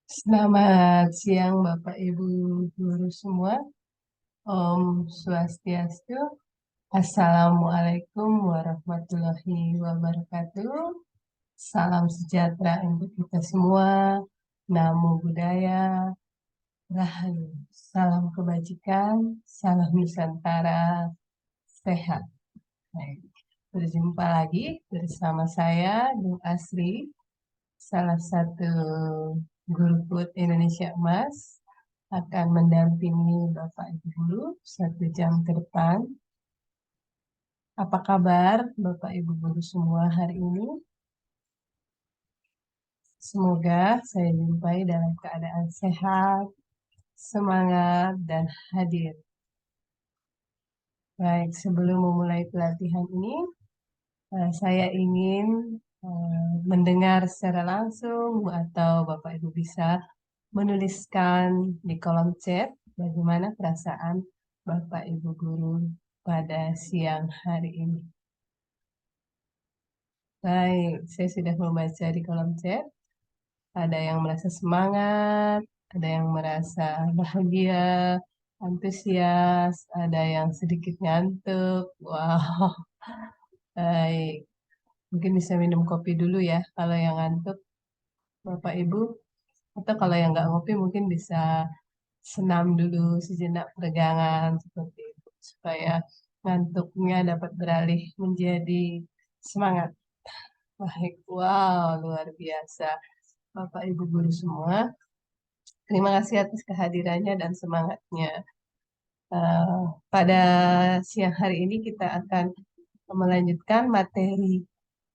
Selamat siang Bapak Ibu guru semua. Om Swastiastu. Assalamualaikum warahmatullahi wabarakatuh. Salam sejahtera untuk kita semua. Namo Buddhaya, Rahayu. Salam kebajikan, salam Nusantara, sehat. Baik. Berjumpa lagi bersama saya, Bu Asri, salah satu guru food Indonesia Emas, akan mendampingi Bapak Ibu Guru 1 jam ke depan. Apa kabar Bapak Ibu Guru semua hari ini? Semoga saya jumpai dalam keadaan sehat, semangat, dan hadir. Baik, sebelum memulai pelatihan ini, saya ingin mendengar secara langsung atau Bapak Ibu bisa menuliskan di kolom chat bagaimana perasaan Bapak Ibu Guru pada siang hari ini. Baik, saya sudah membaca di kolom chat. Ada yang merasa semangat, ada yang merasa bahagia, antusias, ada yang sedikit ngantuk. Wow, baik. Mungkin bisa minum kopi dulu ya kalau yang ngantuk, Bapak Ibu. Atau kalau yang nggak ngopi mungkin bisa senam dulu sejenak peregangan seperti itu. Supaya ngantuknya dapat beralih menjadi semangat. Baik, wow, luar biasa. Bapak Ibu Guru semua, terima kasih atas kehadirannya dan semangatnya. Eh, Pada siang hari ini kita akan melanjutkan materi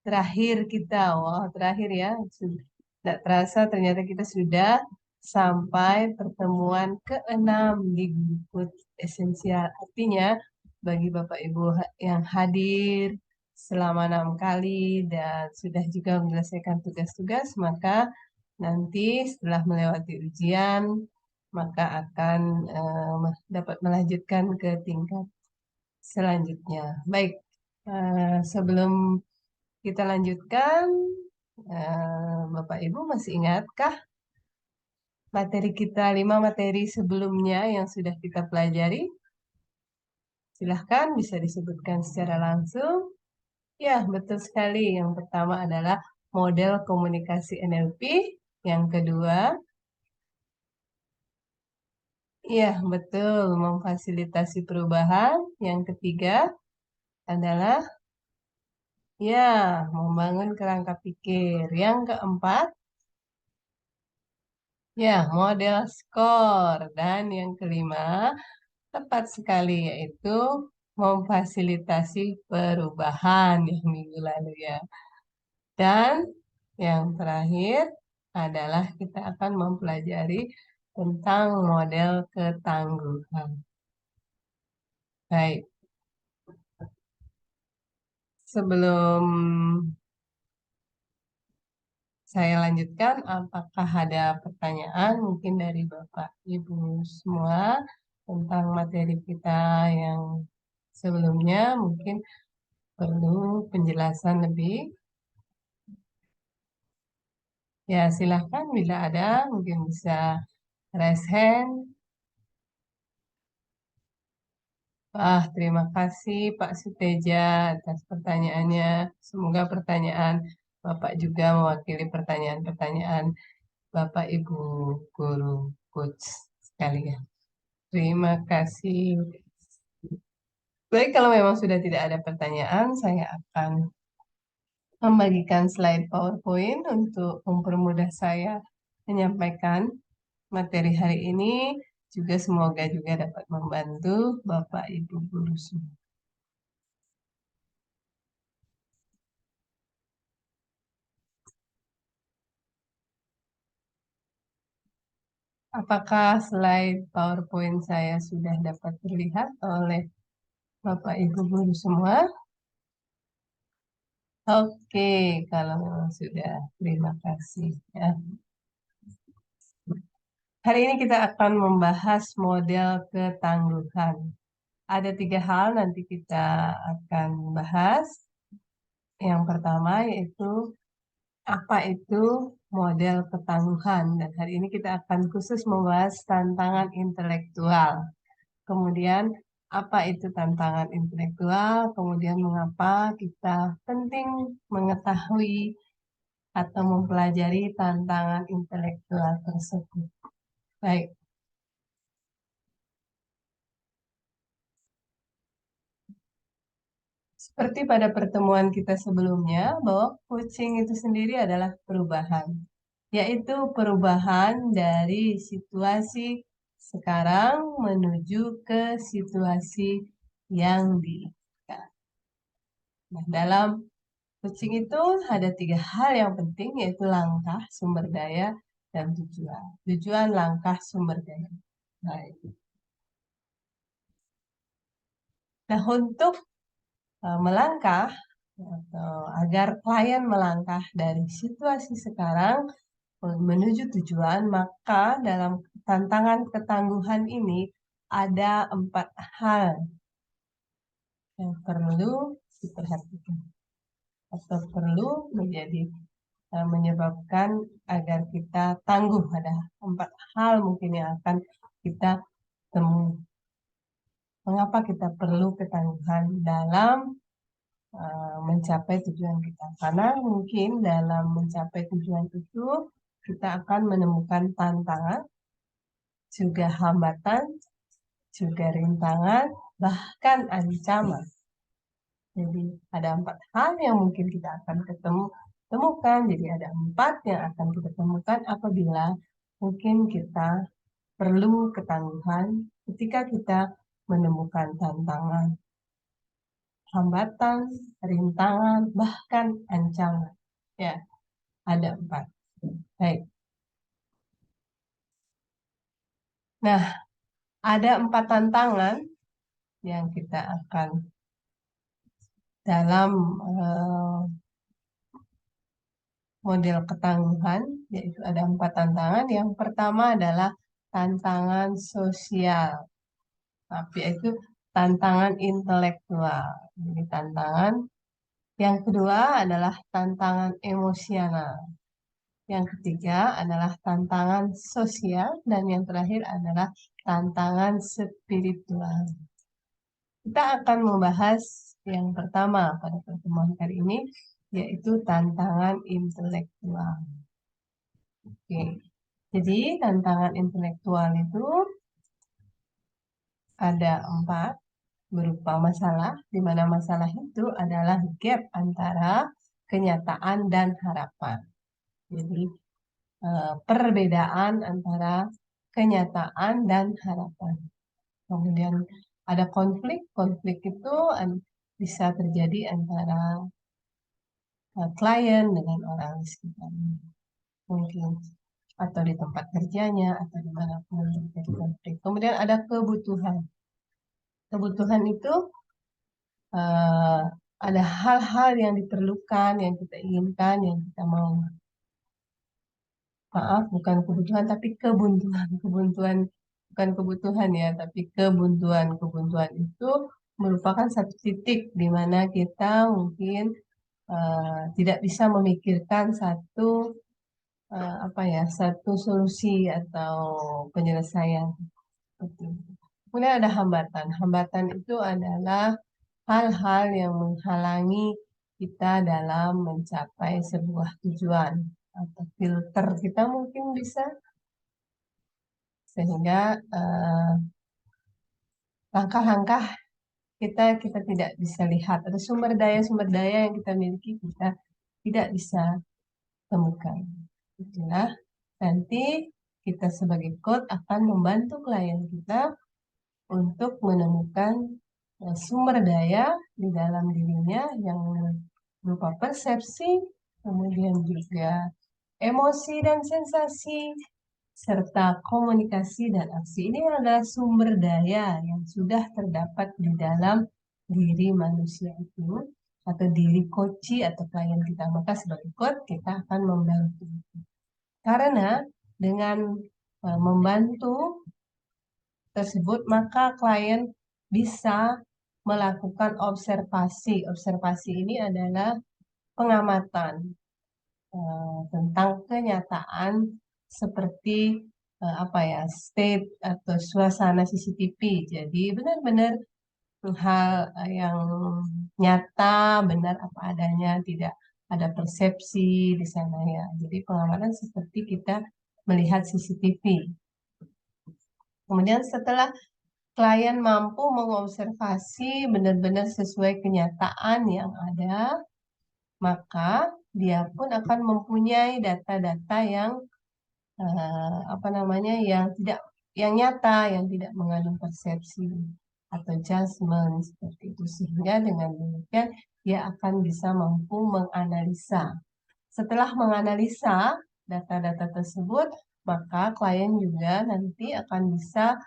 terakhir kita. Wow, terakhir ya. Tidak terasa ternyata kita sudah sampai pertemuan ke-6 di Guru Esensial. Artinya bagi Bapak Ibu yang hadir selama 6 kali dan sudah juga menyelesaikan tugas-tugas, maka nanti setelah melewati ujian, maka akan dapat melanjutkan ke tingkat selanjutnya. Baik, sebelum kita lanjutkan, Bapak Ibu masih ingatkah materi kita 5 materi sebelumnya yang sudah kita pelajari? Silahkan bisa disebutkan secara langsung. Ya, betul sekali. Yang pertama adalah model komunikasi NLP. Yang kedua, ya betul, memfasilitasi perubahan. Yang ketiga adalah, ya, membangun kerangka pikir. Yang keempat, ya, model skor. Dan yang kelima, tepat sekali, yaitu memfasilitasi perubahan yang minggu lalu ya. Dan yang terakhir adalah kita akan mempelajari tentang model ketangguhan. Baik, sebelum saya lanjutkan, apakah ada pertanyaan mungkin dari Bapak Ibu semua tentang materi kita yang sebelumnya? Mungkin perlu penjelasan lebih. Ya, silahkan bila ada, mungkin bisa raise hand. Terima kasih Pak Suteja atas pertanyaannya. Semoga pertanyaan Bapak juga mewakili pertanyaan-pertanyaan Bapak Ibu guru coach sekalian. Terima kasih. Baik, kalau memang sudah tidak ada pertanyaan, saya akan membagikan slide PowerPoint untuk mempermudah saya menyampaikan materi hari ini. Juga semoga juga dapat membantu Bapak Ibu guru semua. Apakah slide PowerPoint saya sudah dapat terlihat oleh Bapak Ibu guru semua? Oke, kalau memang sudah, terima kasih ya. Hari ini kita akan membahas model ketangguhan. Ada 3 hal nanti kita akan bahas. Yang pertama yaitu apa itu model ketangguhan. Dan hari ini kita akan khusus membahas tantangan intelektual. Kemudian, apa itu tantangan intelektual? Kemudian, mengapa kita penting mengetahui atau mempelajari tantangan intelektual tersebut. Baik, seperti pada pertemuan kita sebelumnya, bahwa coaching itu sendiri adalah perubahan, yaitu perubahan dari situasi sekarang menuju ke situasi yang diinginkan. Nah, dalam coaching itu ada 3 hal yang penting, yaitu langkah, sumber daya, dan tujuan. Tujuan, langkah, sumber daya. Baik. Nah, untuk melangkah atau agar klien melangkah dari situasi sekarang menuju tujuan, maka dalam tantangan ketangguhan ini ada 4 hal yang perlu diperhatikan atau perlu menyebabkan agar kita tangguh. Ada 4 hal mungkin yang akan kita temui. Mengapa kita perlu ketangguhan dalam mencapai tujuan kita? Karena mungkin dalam mencapai tujuan itu kita akan menemukan tantangan, juga hambatan, juga rintangan, bahkan ancaman. Jadi ada 4 hal yang mungkin kita akan temukan. Jadi ada 4 yang akan kita temukan apabila mungkin kita perlu ketangguhan ketika kita menemukan tantangan, hambatan, rintangan, bahkan ancaman. Ya, ada 4. Baik. Nah, ada 4 tantangan yang kita akan dalam model ketangguhan, yaitu ada 4 tantangan. Yang pertama adalah tantangan sosial, tapi itu tantangan intelektual. Jadi tantangan yang kedua adalah tantangan emosional. Yang ketiga adalah tantangan sosial, dan yang terakhir adalah tantangan spiritual. Kita akan membahas yang pertama pada pertemuan kali ini, yaitu tantangan intelektual. Oke, jadi tantangan intelektual itu ada 4, berupa masalah, di mana masalah itu adalah gap antara kenyataan dan harapan. Jadi perbedaan antara kenyataan dan harapan. Kemudian ada konflik. Konflik itu bisa terjadi antara klien dengan orang sekitarnya, mungkin, atau di tempat kerjanya, atau dimanapun terjadi konflik. Kemudian ada kebutuhan. Kebutuhan itu ada hal-hal yang diperlukan, yang kita inginkan, yang kita mau. Maaf, bukan kebutuhan, tapi kebuntuan. Kebuntuan, bukan kebutuhan ya, tapi kebuntuan. Kebuntuan itu merupakan satu titik di mana kita mungkin tidak bisa memikirkan satu solusi atau penyelesaian. Kemudian ada hambatan. Hambatan itu adalah hal-hal yang menghalangi kita dalam mencapai sebuah tujuan, atau filter kita mungkin bisa, sehingga langkah-langkah kita tidak bisa lihat, atau sumber daya yang kita miliki kita tidak bisa temukan. Itulah nanti kita sebagai coach akan membantu klien kita untuk menemukan sumber daya di dalam dirinya yang berupa persepsi, kemudian juga emosi dan sensasi, serta komunikasi dan aksi. Ini adalah sumber daya yang sudah terdapat di dalam diri manusia itu, atau diri coach atau klien kita. Maka sebagai coach kita akan membantu. Karena dengan membantu tersebut, maka klien bisa melakukan observasi. Observasi ini adalah pengamatan. tentang kenyataan seperti apa ya, state atau suasana CCTV. Jadi benar-benar hal yang nyata, benar apa adanya, tidak ada persepsi di sana ya. Jadi pengamanan seperti kita melihat CCTV. Kemudian setelah klien mampu mengobservasi benar-benar sesuai kenyataan yang ada, maka dia pun akan mempunyai data-data yang apa namanya, yang tidak, yang nyata, yang tidak mengandung persepsi atau judgment seperti itu, sehingga dengan demikian dia akan bisa mampu menganalisa. Setelah menganalisa data-data tersebut, maka klien juga nanti akan bisa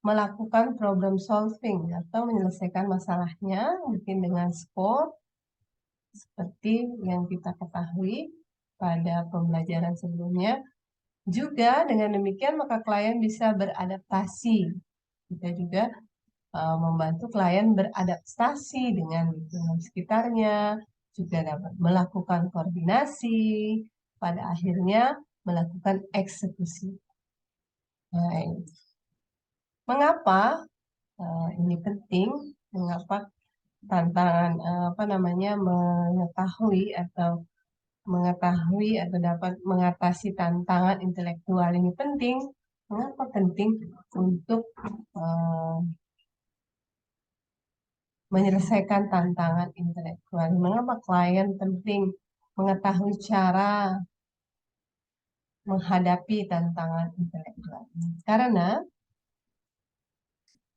melakukan problem solving atau menyelesaikan masalahnya mungkin dengan skor seperti yang kita ketahui pada pembelajaran sebelumnya. Juga dengan demikian maka klien bisa beradaptasi. Kita juga membantu klien beradaptasi dengan lingkungan sekitarnya, juga dapat melakukan koordinasi, pada akhirnya melakukan eksekusi. Baik. Mengapa ini penting? Mengapa tantangan apa namanya, mengetahui atau dapat mengatasi tantangan intelektual ini penting? Mengapa penting untuk menyelesaikan tantangan intelektual? Mengapa klien penting mengetahui cara menghadapi tantangan intelektual? Karena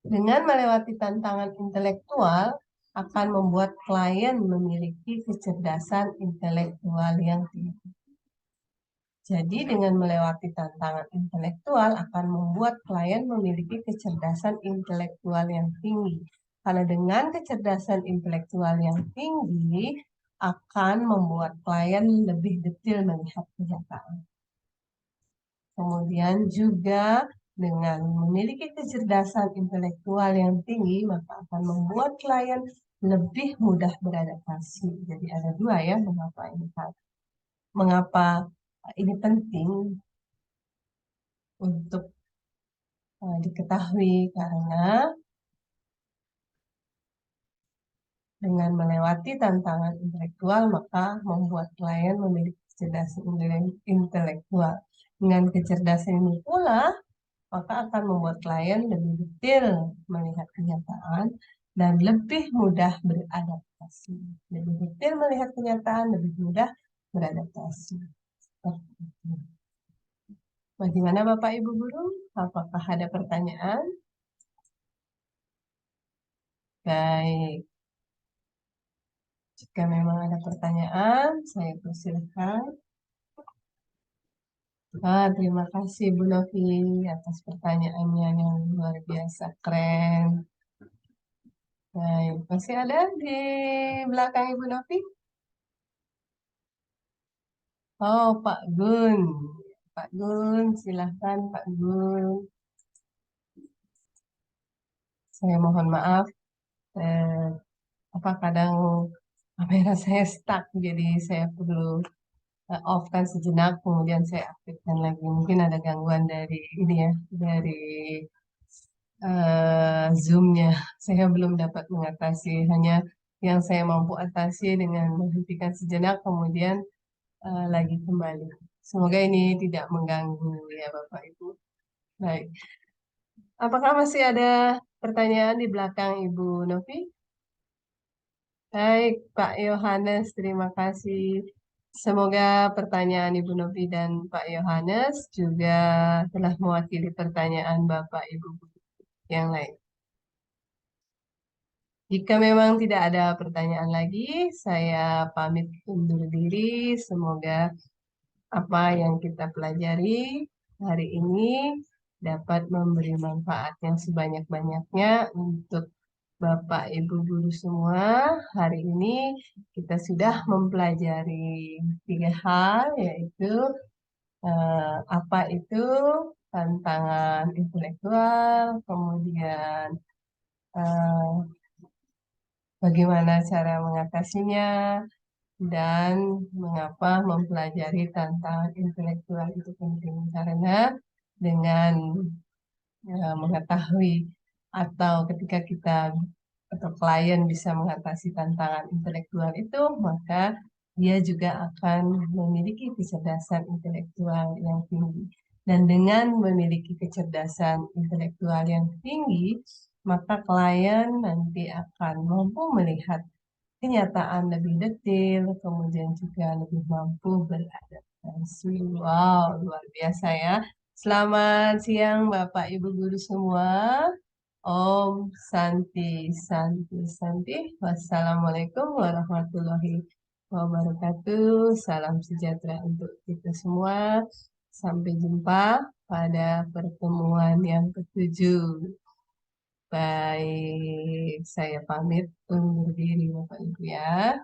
dengan melewati tantangan intelektual akan membuat klien memiliki kecerdasan intelektual yang tinggi. Jadi dengan melewati tantangan intelektual akan membuat klien memiliki kecerdasan intelektual yang tinggi. Karena dengan kecerdasan intelektual yang tinggi akan membuat klien lebih detail melihat kenyataan. Kemudian juga dengan memiliki kecerdasan intelektual yang tinggi, maka akan membuat klien lebih mudah beradaptasi. Jadi ada dua ya, mengapa ini penting untuk diketahui, karena dengan melewati tantangan intelektual maka membuat klien memiliki kecerdasan intelektual. Dengan kecerdasan ini pula maka akan membuat klien lebih detail melihat kenyataan dan lebih mudah beradaptasi. Lebih detail melihat kenyataan, lebih mudah beradaptasi. Bagaimana Bapak Ibu Guru? Apakah ada pertanyaan? Baik. Jika memang ada pertanyaan, saya persilahkan. Terima kasih Bu Novi atas pertanyaannya yang luar biasa keren. Baik, masih ada di belakang Ibu Novi? Oh, Pak Gun. Pak Gun, silahkan Pak Gun. Saya mohon maaf, eh, apa kadang kamera saya stuck, jadi saya perlu off kan sejenak, kemudian saya aktifkan lagi. Mungkin ada gangguan dari ini ya, dari Zoom-nya. Saya belum dapat mengatasi, hanya yang saya mampu atasi dengan menghentikan sejenak, kemudian lagi kembali. Semoga ini tidak mengganggu ya Bapak Ibu. Baik. Apakah masih ada pertanyaan di belakang Ibu Novi? Baik, Pak Yohanes, terima kasih. Semoga pertanyaan Ibu Novi dan Pak Yohanes juga telah mewakili pertanyaan Bapak Ibu yang lain. Jika memang tidak ada pertanyaan lagi, saya pamit undur diri. Semoga apa yang kita pelajari hari ini dapat memberi manfaat yang sebanyak-banyaknya untuk Bapak Ibu guru semua. Hari ini kita sudah mempelajari 3 hal, yaitu apa itu tantangan intelektual, kemudian eh, bagaimana cara mengatasinya, dan mengapa mempelajari tantangan intelektual itu penting. Karena dengan mengetahui atau ketika kita atau klien bisa mengatasi tantangan intelektual itu, maka dia juga akan memiliki kecerdasan intelektual yang tinggi. Dan dengan memiliki kecerdasan intelektual yang tinggi, maka klien nanti akan mampu melihat kenyataan lebih detail, kemudian juga lebih mampu beradaptasi. Wow, luar biasa ya. Selamat siang Bapak Ibu Guru semua. Om Santi, Santi, Santi. Wassalamualaikum warahmatullahi wabarakatuh. Salam sejahtera untuk kita semua. Sampai jumpa pada pertemuan yang ketujuh. Baik, saya pamit undur diri Bapak Ibu ya.